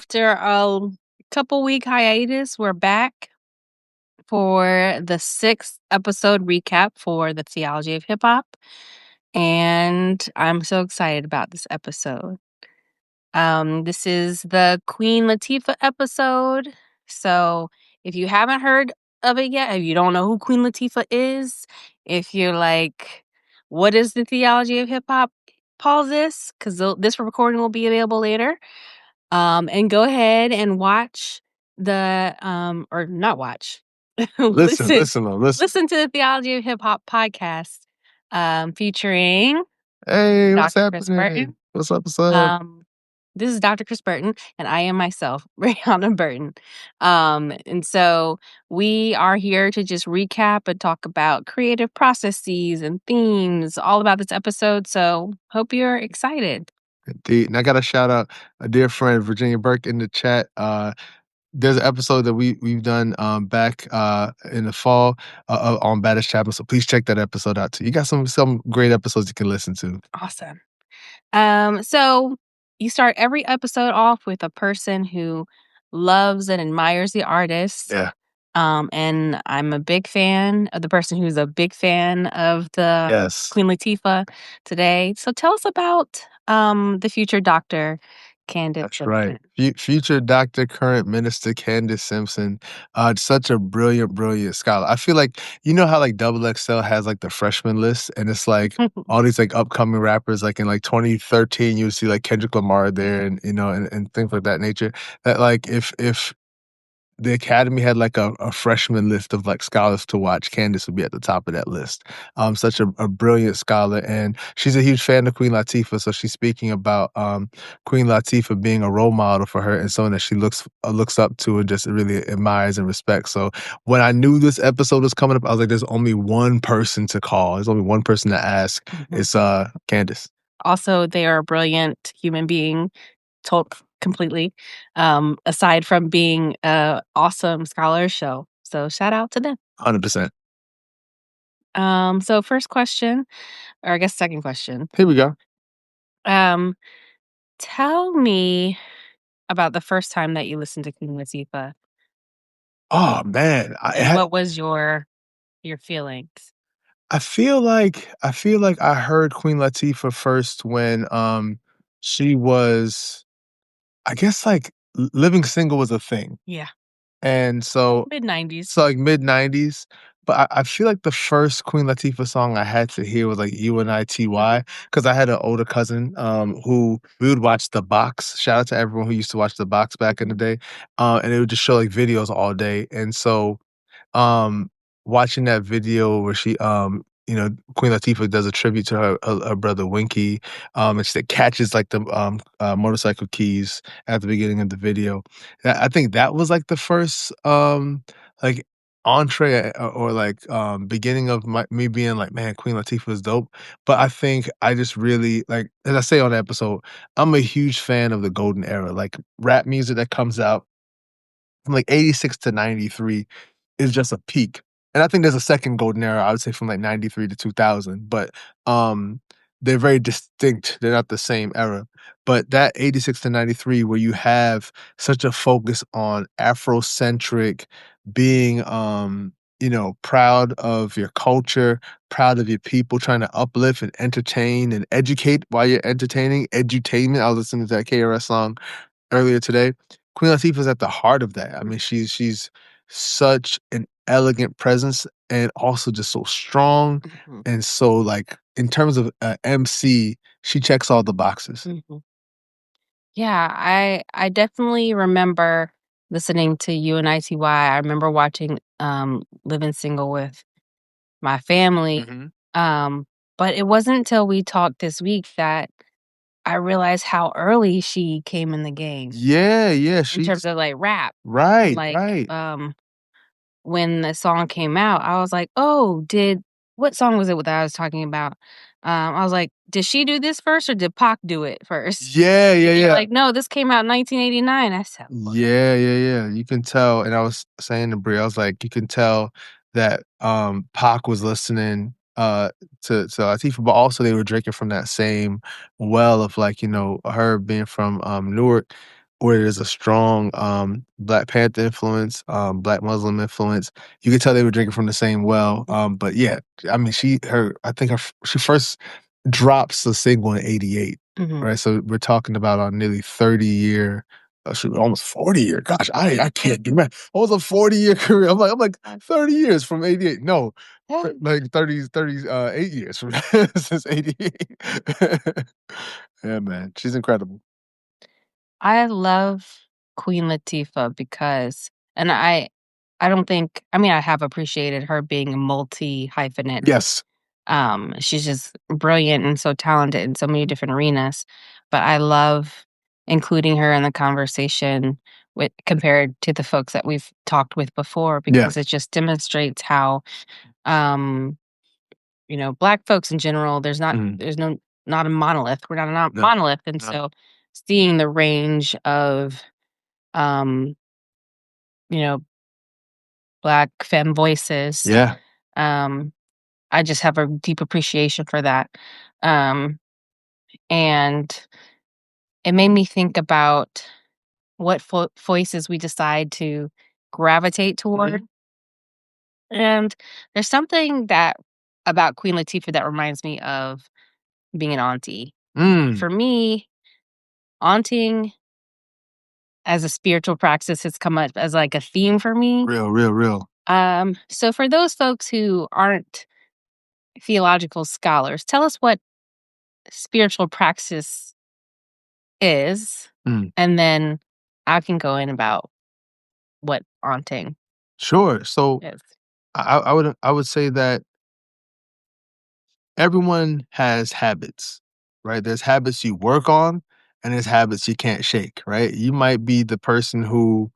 After a couple week hiatus, we're back for the 6th episode recap for the Theology of Hip Hop. And I'm so excited about this episode. This is the Queen Latifah episode. So if you haven't heard of it yet, if you don't know who Queen Latifah is, if you're like, what is the Theology of Hip Hop? Pause this because this recording will be available later. And go ahead and watch the or not watch. Listen. Listen to the Theology of Hip Hop podcast featuring Hey, what's Dr. Chris happening? Burton. What's up? This is Dr. Chris Burton, and I am myself, Brianna Burton. And so we are here to just recap and talk about creative processes and themes, all about this episode. So hope you're excited. Indeed. And I got to shout out a dear friend, Virginia Burke, in the chat. There's an episode that we've done back in the fall on BaddestChaplain, so please check that episode out too. You got some great episodes you can listen to. Awesome. So you start every episode off with a person who loves and admires the artist. Yeah. And I'm a big fan of the person who's a big fan of the Yes. Queen Latifah today. So tell us about the future Dr. Candace That's Simpson. right. Future Dr. Current Minister Candace Simpson, such a brilliant scholar. I feel like, you know how like Double XL has like the freshman list, and it's like all these like upcoming rappers, like in like 2013, you would see like Kendrick Lamar there, and and things like that nature. That like if the Academy had like a freshman list of like scholars to watch, Candace would be at the top of that list. Such a brilliant scholar, and she's a huge fan of Queen Latifah. So she's speaking about Queen Latifah being a role model for her and someone that she looks up to and just really admires and respects. So when I knew this episode was coming up, I was like, "There's only one person to call. There's only one person to ask. It's Candace." Also, they are a brilliant human being, completely, aside from being a awesome scholar show. So shout out to them. 100%. So first question, or I guess second question. Here we go. Tell me about the first time that you listened to Queen Latifah. Oh man, What was your feelings? I feel like I heard Queen Latifah first when she was, I guess, like living single was a thing. Yeah. And so Mid-90s. so like mid-90s. But I feel like the first Queen Latifah song I had to hear was like UNITY, because I had an older cousin who we would watch The Box. Shout out to everyone who used to watch The Box back in the day. And it would just show like videos all day. And so um watching that video where she Queen Latifah does a tribute to her brother Winky, and she catches like the motorcycle keys at the beginning of the video. I think that was like the first like entree, or like beginning of me being like, man, Queen Latifah is dope. But I think I just really, like, as I say on the episode, I'm a huge fan of the golden era, like rap music that comes out from like 86 to 93 is just a peak. And I think there's a second golden era, I would say from like 93 to 2000, but they're very distinct. They're not the same era. But that 86 to 93 where you have such a focus on Afrocentric, being proud of your culture, proud of your people, trying to uplift and entertain and educate while you're entertaining. Edutainment. I was listening to that KRS song earlier today. Queen Latifah's at the heart of that. I mean, she's such an elegant presence and also just so strong. And so, like, in terms of MC, she checks all the boxes. Yeah, I definitely remember listening to UNITY. I remember watching Living Single with my family. But it wasn't until we talked this week that I realized how early she came in the game. Yeah, In terms of like rap. right. When the song came out, I was like, "Oh, what song was it that I was talking about?" I was like, "Did she do this first or did Pac do it first?" Yeah. Like, "No, this came out in 1989." I said, "What?" Yeah. You can tell, and I was saying to Brie, I was like, you can tell that Pac was listening to Latifah, but also they were drinking from that same well of, like, her being from Newark. where there's a strong, Black Panther influence, Black Muslim influence. You could tell they were drinking from the same well, but yeah, I mean, I think she first drops the single in '88, Mhm. right? So we're talking about a nearly 30-year, shoot, almost 40-year. Gosh, I can't do math. Almost a 40-year career. I'm like 30 years from '88. No, like 8 years from since '88. Yeah, man, she's incredible. I love Queen Latifah because and I don't think I mean, I have appreciated her being multi-hyphenate. Yes. She's just brilliant and so talented in so many different arenas, but I love including her in the conversation with compared to the folks that we've talked with before Yeah. because it just demonstrates how, um, Black folks in general, Mhm. there's not a monolith. We're not a No. monolith, and No. so seeing the range of, um, you know, Black femme voices, Yeah. um, I just have a deep appreciation for that. Um, and it made me think about what voices we decide to gravitate toward. And there's something that about Queen Latifah that reminds me of being an auntie. Mm. For me, aunting as a spiritual practice has come up as like a theme for me. Real, real, real. So for those folks who aren't theological scholars, tell us what spiritual praxis is, Mm. and then I can go in about what aunting Sure. So is. I would say that everyone has habits, right? There's habits you work on and there's habits you can't shake, right? You might be the person who,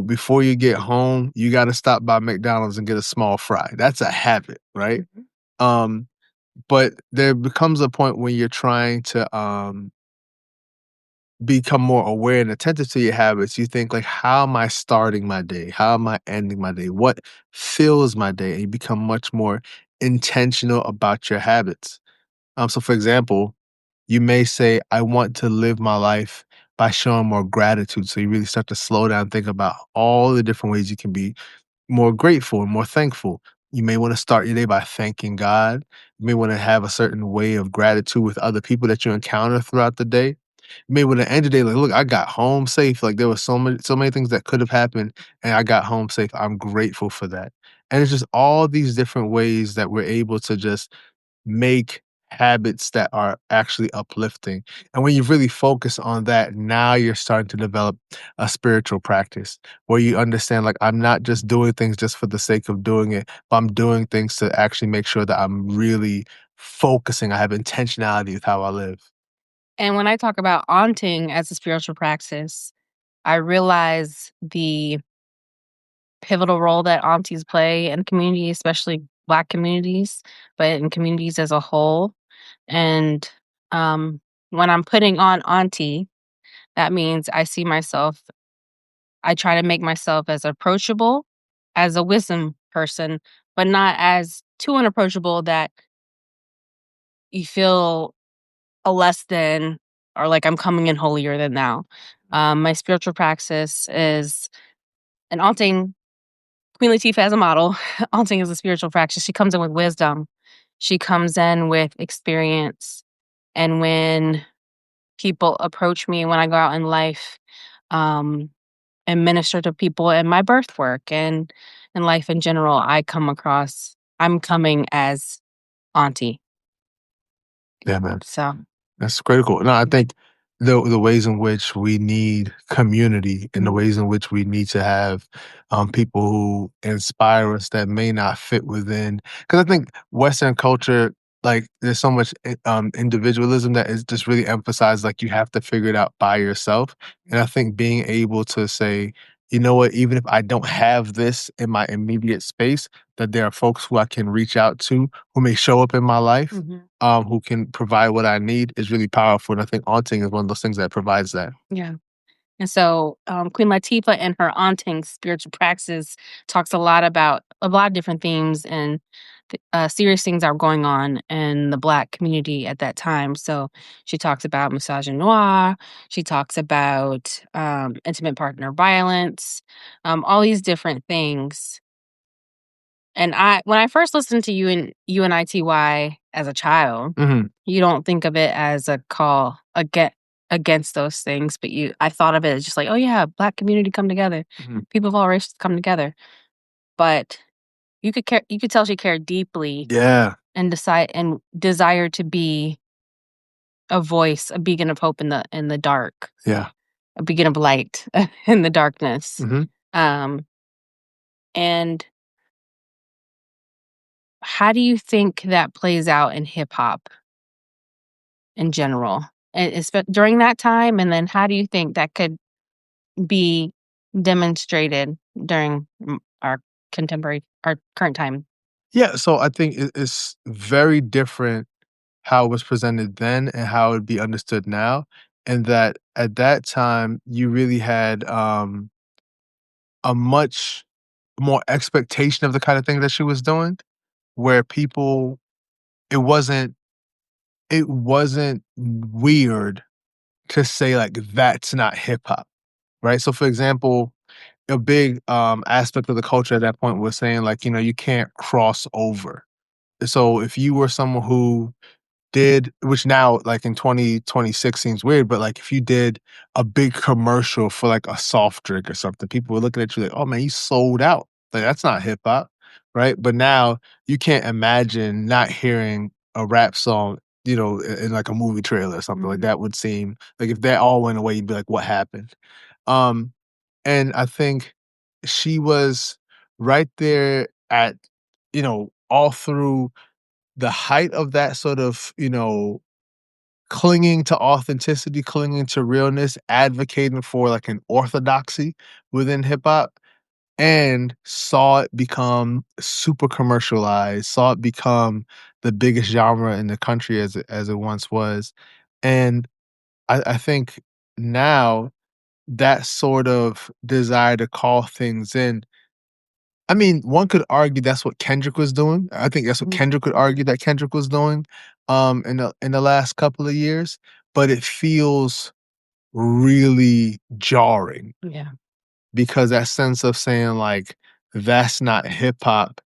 before you get home, you got to stop by McDonald's and get a small fry. That's a habit, right? Mhm. Um, but there becomes a point when you're trying to become more aware and attentive to your habits. You think like, how am I starting my day? How am I ending my day? What fills my day? And you become much more intentional about your habits. So for example, you may say, I want to live my life by showing more gratitude. So you really start to slow down, think about all the different ways you can be more grateful and more thankful. You may want to start your day by thanking God. You may want to have a certain way of gratitude with other people that you encounter throughout the day. You may want to end the day like, look, I got home safe. Like there was so many things that could have happened, and I got home safe. I'm grateful for that. And it's just all these different ways that we're able to just make habits that are actually uplifting. And when you really focus on that, now you're starting to develop a spiritual practice where you understand, like, I'm not just doing things just for the sake of doing it, but I'm doing things to actually make sure that I'm really focusing. I have intentionality with how I live. And when I talk about aunting as a spiritual praxis, I realize the pivotal role that aunties play in community, especially Black communities, but in communities as a whole. And um, when I'm putting on auntie, that means I try to make myself as approachable as a wisdom person, but not as too unapproachable that you feel a less than or like I'm coming in holier than thou. My spiritual praxis is an aunting Queen Latifah as a model. Aunting is a spiritual practice. She comes in with wisdom. She comes in with experience. And when people approach me when I go out in life, um, and minister to people in my birth work and in life in general, I'm coming as auntie. Yeah, man. So, That's critical. No, I think the ways in which we need community and the ways in which we need to have people who inspire us that may not fit within. Because I think Western culture, like, there's so much individualism that is just really emphasized. Like, you have to figure it out by yourself. And I think being able to say, you know what, even if I don't have this in my immediate space, that there are folks who I can reach out to who may show up in my life who can provide what I need is really powerful. And I think aunting is one of those things that provides that. yeah. And so, Queen Latifah and her aunting spiritual praxis talks a lot about a lot of different themes and serious things are going on in the Black community at that time. So she talks about misogynoir. She talks about intimate partner violence, all these different things. And when I first listened to UNITY as a child, Mhm, you don't think of it as a call against those things, but I thought of it as just like, oh yeah, Black community come together, mhm. people of all races come together. But you could tell she cared deeply Yeah, and desire to be a voice, a beacon of hope in the dark, yeah. a beacon of light in the darkness. Mhm. Um, and how do you think that plays out in hip hop in general, and during that time? And then how do you think that could be demonstrated during our current time? Yeah, so I think it's very different how it was presented then and how it would be understood now, and that at that time, you really had, a much more expectation of the kind of thing that she was doing, where people it wasn't it wasn't weird to say, like, "That's not hip hop," right? So, for example, a big, aspect of the culture at that point was saying, like, you can't cross over. So, if you were someone who did which now, like, in 2026 seems weird, but, like, if you did a big commercial for, like, a soft drink or something, people were looking at you like, "Oh, man, you sold out." Like, that's not hip hop, right? But now you can't imagine not hearing a rap song, in, like, a movie trailer or something. Like, Mhm. that would seem like, if that all went away, you'd be like, "What happened?" Um, and I think she was right there at, all through the height of that sort of, clinging to authenticity, clinging to realness, advocating for like an orthodoxy within hip hop, and saw it become super commercialized, saw it become the biggest genre in the country as it once was. And I think now that sort of desire to call things in, I mean, one could argue that's what Kendrick was doing. I think that's what Mhm. Kendrick could argue that Kendrick was doing, in the last couple of years, but it feels really jarring Yeah. because that sense of saying, like, "That's not hip hop,"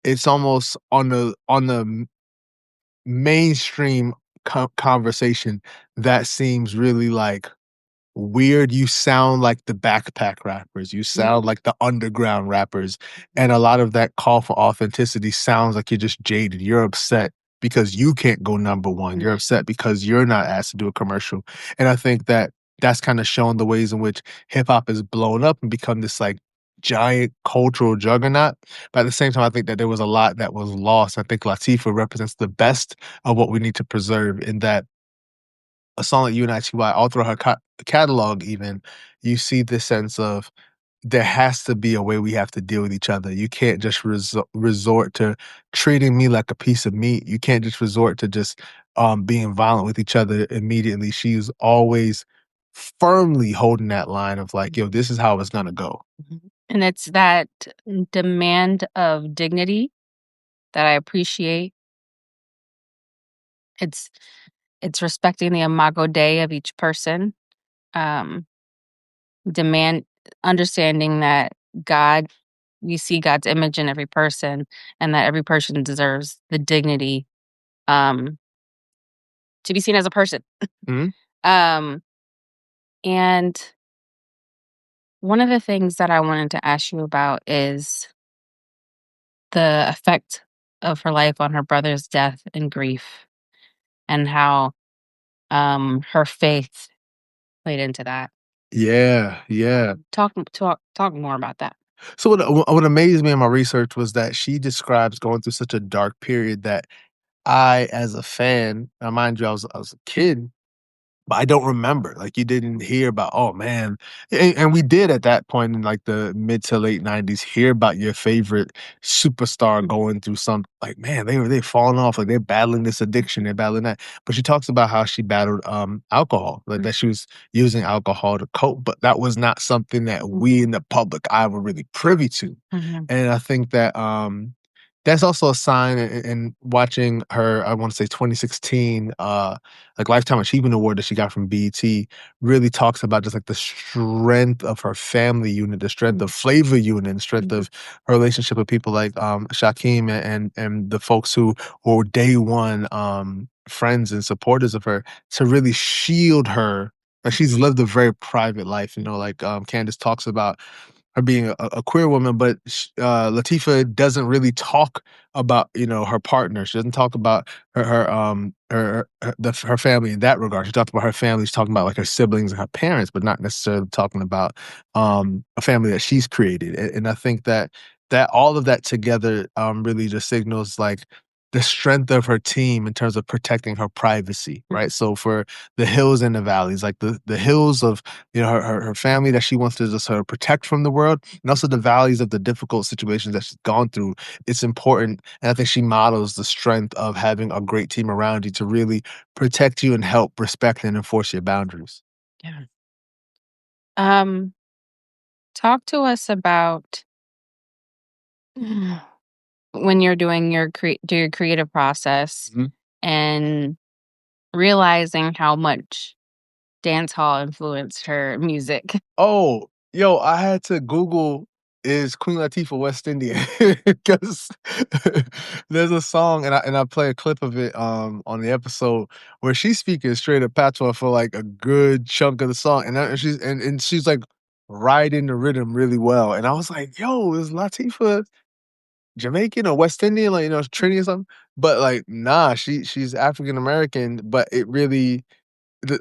it's almost on the mainstream conversation, that seems really, like, weird. You sound like the backpack rappers, you sound like the underground rappers, and a lot of that call for authenticity sounds like you're just jaded. You're upset because you can't go number 1. Mhm. You're upset because you're not asked to do a commercial, and I think that that's kinda shown the ways in which hip hop has blown up and become this, like, giant cultural juggernaut, but at the same time, I think that there was a lot that was lost. I think Latifah represents the best of what we need to preserve in that a song like UNITY, all through her catalog even, you see this sense of there has to be a way we have to deal with each other. You can't just resort to treating me like a piece of meat. You can't just resort to just being violent with each other immediately. She's always firmly holding that line of like, yo, this is how it's gonna go. Mhm. And it's that demand of dignity that I appreciate. It's it's respecting the imago Dei of each person. Um, demand understanding that God we see God's image in every person and that every person deserves the dignity um to be seen as a person. Mhm. Um and one of the things that I wanted to ask you about is the effect of her life on her brother's death and grief and how her faith played into that. Yeah, yeah. Talk more about that. So what amazed me in my research was that she describes going through such a dark period that I, as a fan, now mind you, I was a kid, but I don't remember. Like, you didn't hear about, "Oh, man," and we did at that point in, like, the mid to late '90s hear about your favorite superstar Mhm, going through some like, man, they're falling off, like, they're battling this addiction, they're battling that. But she talks about how she battled, alcohol, like, mhm, that she was using alcohol to cope, but that was not something that we mhm, in the public eye were really privy to. mhm, And I think that, That's also a sign in watching her, I wanna say 2016, like, Lifetime Achievement Award that she got from BET really talks about just, like, the strength of her family unit, the strength of Flavor Unit, the strength Mhm. of her relationship with people like, Shakim and the folks who were day one, friends and supporters of her to really shield her. Like, she's lived a very private life, you know, like, Candace talks about her being a queer woman, but Latifah doesn't really talk about, you know, her partner. She doesn't talk about her family in that regard. She talked about her family. She's talking about like her siblings and her parents, but not necessarily talking about a family that she's created. And I think that all of that together really just signals like the strength of her team in terms of protecting her privacy, right? So for the hills and the valleys, like the hills of, you know, her family that she wants to just sort of protect from the world, and also the valleys of the difficult situations that she's gone through. It's important, and I think she models the strength of having a great team around you to really protect you and help respect and enforce your boundaries. Yeah. Um, Talk to us about when you're doing your creative process Mhm. and realizing how much dance hall influenced her music. Oh, yo, I had to Google, "Is Queen Latifah West Indian?" Because there's a song, and I play a clip of it, on the episode where she's speaking straight up patois for, like, a good chunk of the song, and she's, like, riding the rhythm really well, and I was like, "Yo, is Latifah Jamaican or West Indian?" Like, you know, Trini or something? But, like, nah, she's African American, but it really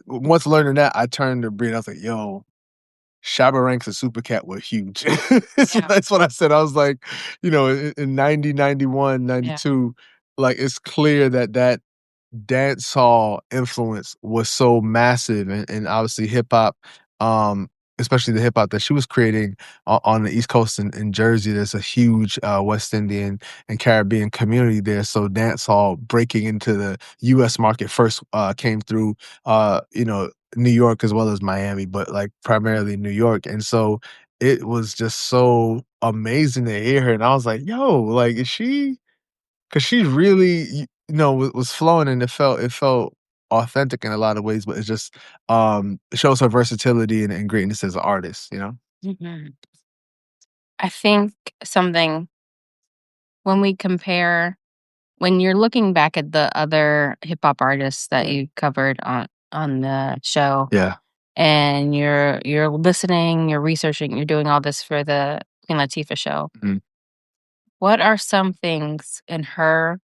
once learning that, I turned to Brie, I was like, "Yo, Shabba Ranks and Super Cat were huge." Yeah. That's what I said. I was like, you know, in 90, 91, Yeah. 92, like, it's clear that dance hall influence was so massive and obviously hip hop, um, especially the hip hop that she was creating on the East Coast in Jersey. There's a huge West Indian and Caribbean community there. So dance hall breaking into the US market first came through you know, New York as well as Miami, but like primarily New York. And so it was just so amazing to hear her. And I was like, yo, like, is she 'cause she really, you know, was flowing and it felt authentic in a lot of ways, but it's just, it shows her versatility and greatness as an artist, you know? Mhm. I think something when we compare when you're looking back at the other hip hop artists that you covered on the show Yeah. and you're listening, you're researching, you're doing all this for the Queen Latifah show. Mhm. What are some things in her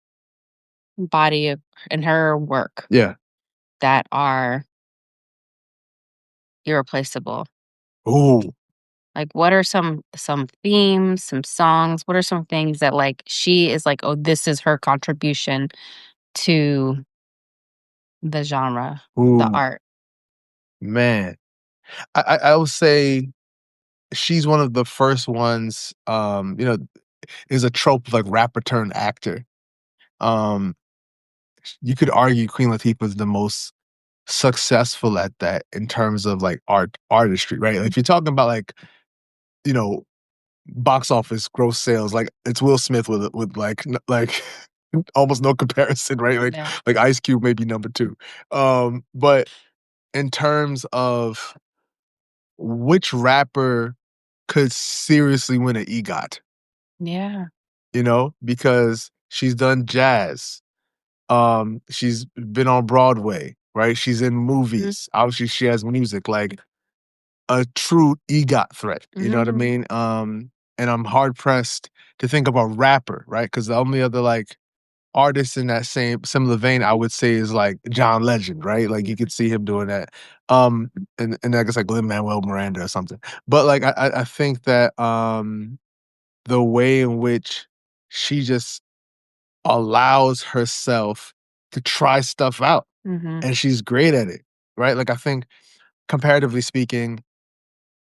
body of in her work Yeah. that are irreplaceable? Ooh. Like, what are some themes, some songs? What are some things that, like, she is like, "Oh, this is her contribution to the genre, the Ooh, art." man. I would say she's one of the first ones, you know, is a trope of, like, rapper turned actor. Um, you could argue Queen Latifah is the most successful at that in terms of, like, artistry, right? Like, if you're talking about, like, you know, box office gross sales, like, it's Will Smith with, like, like, almost no comparison, right? Yeah. Like, Ice Cube may be number 2. But in terms of which rapper could seriously win an EGOT, Yeah. you know? Because she's done jazz, she's been on Broadway, right? She's in Mhm. movies. Obviously, she has music, like, a true EGOT threat, you know what I Mhm. mean? And I'm hard pressed to think of a rapper, right? Because the only other, like, artist in that same similar vein, I would say is, like, John Legend, right? Like, you could see him doing that. Um, and I guess, like, Lin-Manuel Miranda or something. But, like, I think that, the way in which she just allows herself to try stuff out, Mhm. and she's great at it, right? Like, I think comparatively speaking,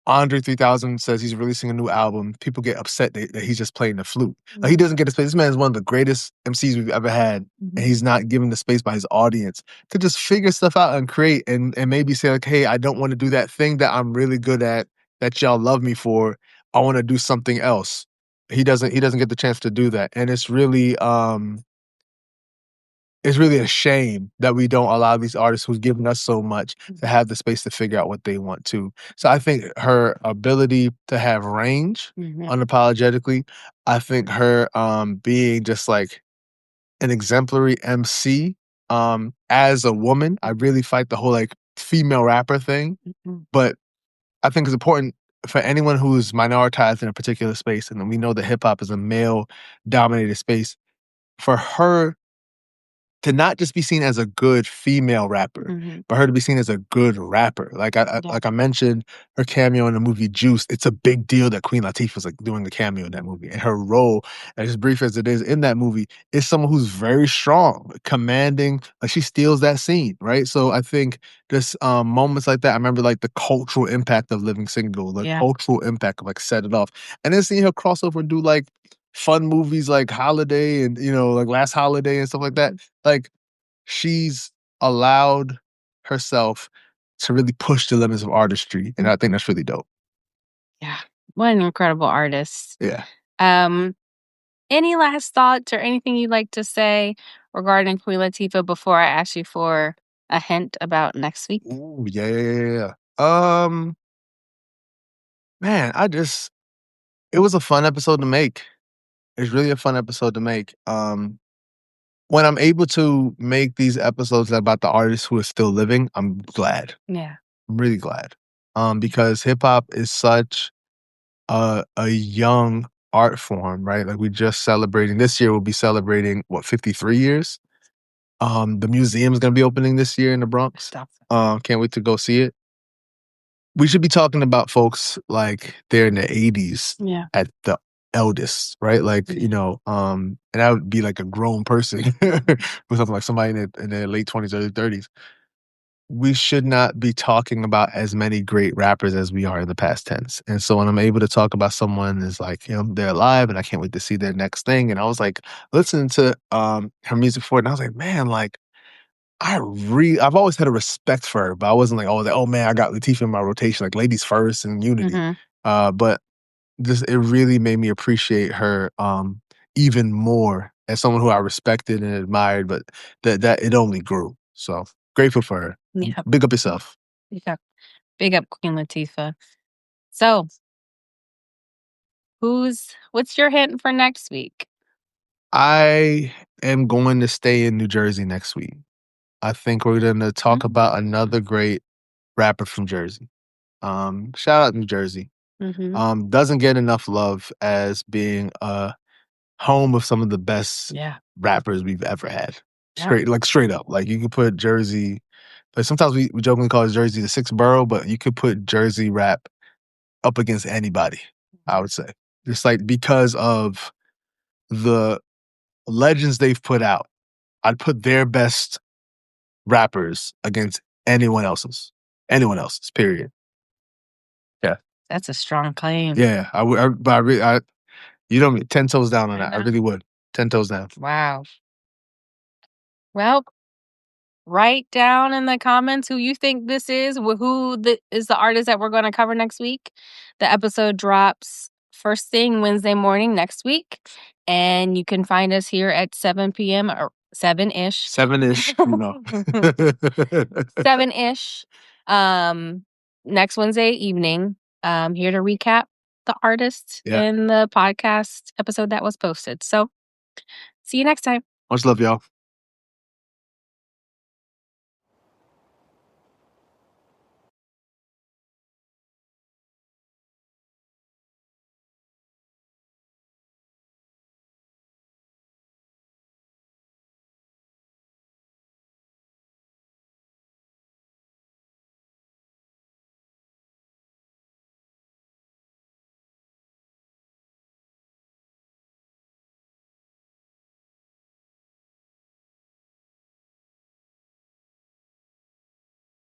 Andre 3000 says he's releasing a new album. People get upset that he's just playing the flute. Like, he doesn't get the space. This man is one of the greatest MCs we've ever had, and Mhm. he's not given the space by his audience to just figure stuff out and create and maybe say, like, "Hey, I don't wanna do that thing that I'm really good at, that y'all love me for. I wanna do something else." he doesn't get the chance to do that, and it's really a shame that we don't allow these artists who've given us so much to have the space to figure out what they want to. So I think her ability to have range unapologetically, I think her being just like an exemplary MC as a woman. I really fight the whole like female rapper thing, but I think it's important for anyone who's minoritized in a particular space, and we know that hip hop is a male dominated space, for her to not just be seen as a good female rapper, but her to be seen as a good rapper. Like I mentioned, her cameo in the movie Juice. It's a big deal that Queen Latifah's like doing the cameo in that movie, and her role, as brief as it is in that movie, is someone who's very strong, commanding. Like she steals that scene, right? So I think just moments like that. I remember like the cultural impact of Living Single, the cultural impact of like Set It Off, and then seeing her cross over and do like fun movies like Holiday and like Last Holiday and stuff like that. Like she's allowed herself to really push the limits of artistry, and I think that's really dope. Yeah. What an incredible artist. Yeah. Any last thoughts or anything you'd like to say regarding Queen Latifah before I ask you for a hint about next week? Ooh, yeah. Man, it was a fun episode to make. It's really a fun episode to make. When I'm able to make these episodes about the artists who are still living, I'm glad. Yeah. I'm really glad. Because hip hop is such a young art form, right? Like we just celebrating this year, we'll be celebrating what, 53 years? The museum's gonna be opening this year in the Bronx. Stop. Can't wait to go see it. We should be talking about folks like they're in their 80s at the eldest, right? Like, and that would be like a grown person with something like somebody in their late 20s, early 30s. We should not be talking about as many great rappers as we are in the past tense. And so when I'm able to talk about someone is like, they're alive and I can't wait to see their next thing. And I was like listening to her music for it, and I was like, man, like I've always had a respect for her, but I wasn't like, oh man, I got Latifah in my rotation, like ladies first and unity. But it really made me appreciate her even more as someone who I respected and admired, but that it only grew. So grateful for her. Yeah. Big up yourself. Big up Queen Latifah. So, what's your hint for next week? I am going to stay in New Jersey next week. I think we're going to talk about another great rapper from Jersey. Shout out New Jersey. Doesn't get enough love as being a home of some of the best rappers we've ever had. Straight up. Like you could put Jersey, like sometimes we jokingly call it Jersey the sixth borough, but you could put Jersey rap up against anybody, I would say. Just like because of the legends they've put out, I'd put their best rappers against anyone else's. Anyone else's, period. Yeah. That's a strong claim. Yeah. But I really, you know me, 10 toes down on that. I really would. 10 toes down. Wow. Well, write down in the comments who you think this is, is the artist that we're going to cover next week. The episode drops first thing Wednesday morning next week, and you can find us here at 7 p.m. or 7-ish. 7-ish, 7-ish. Next Wednesday evening. Here to recap the artist in the podcast episode that was posted. So, see you next time. Much love, y'all.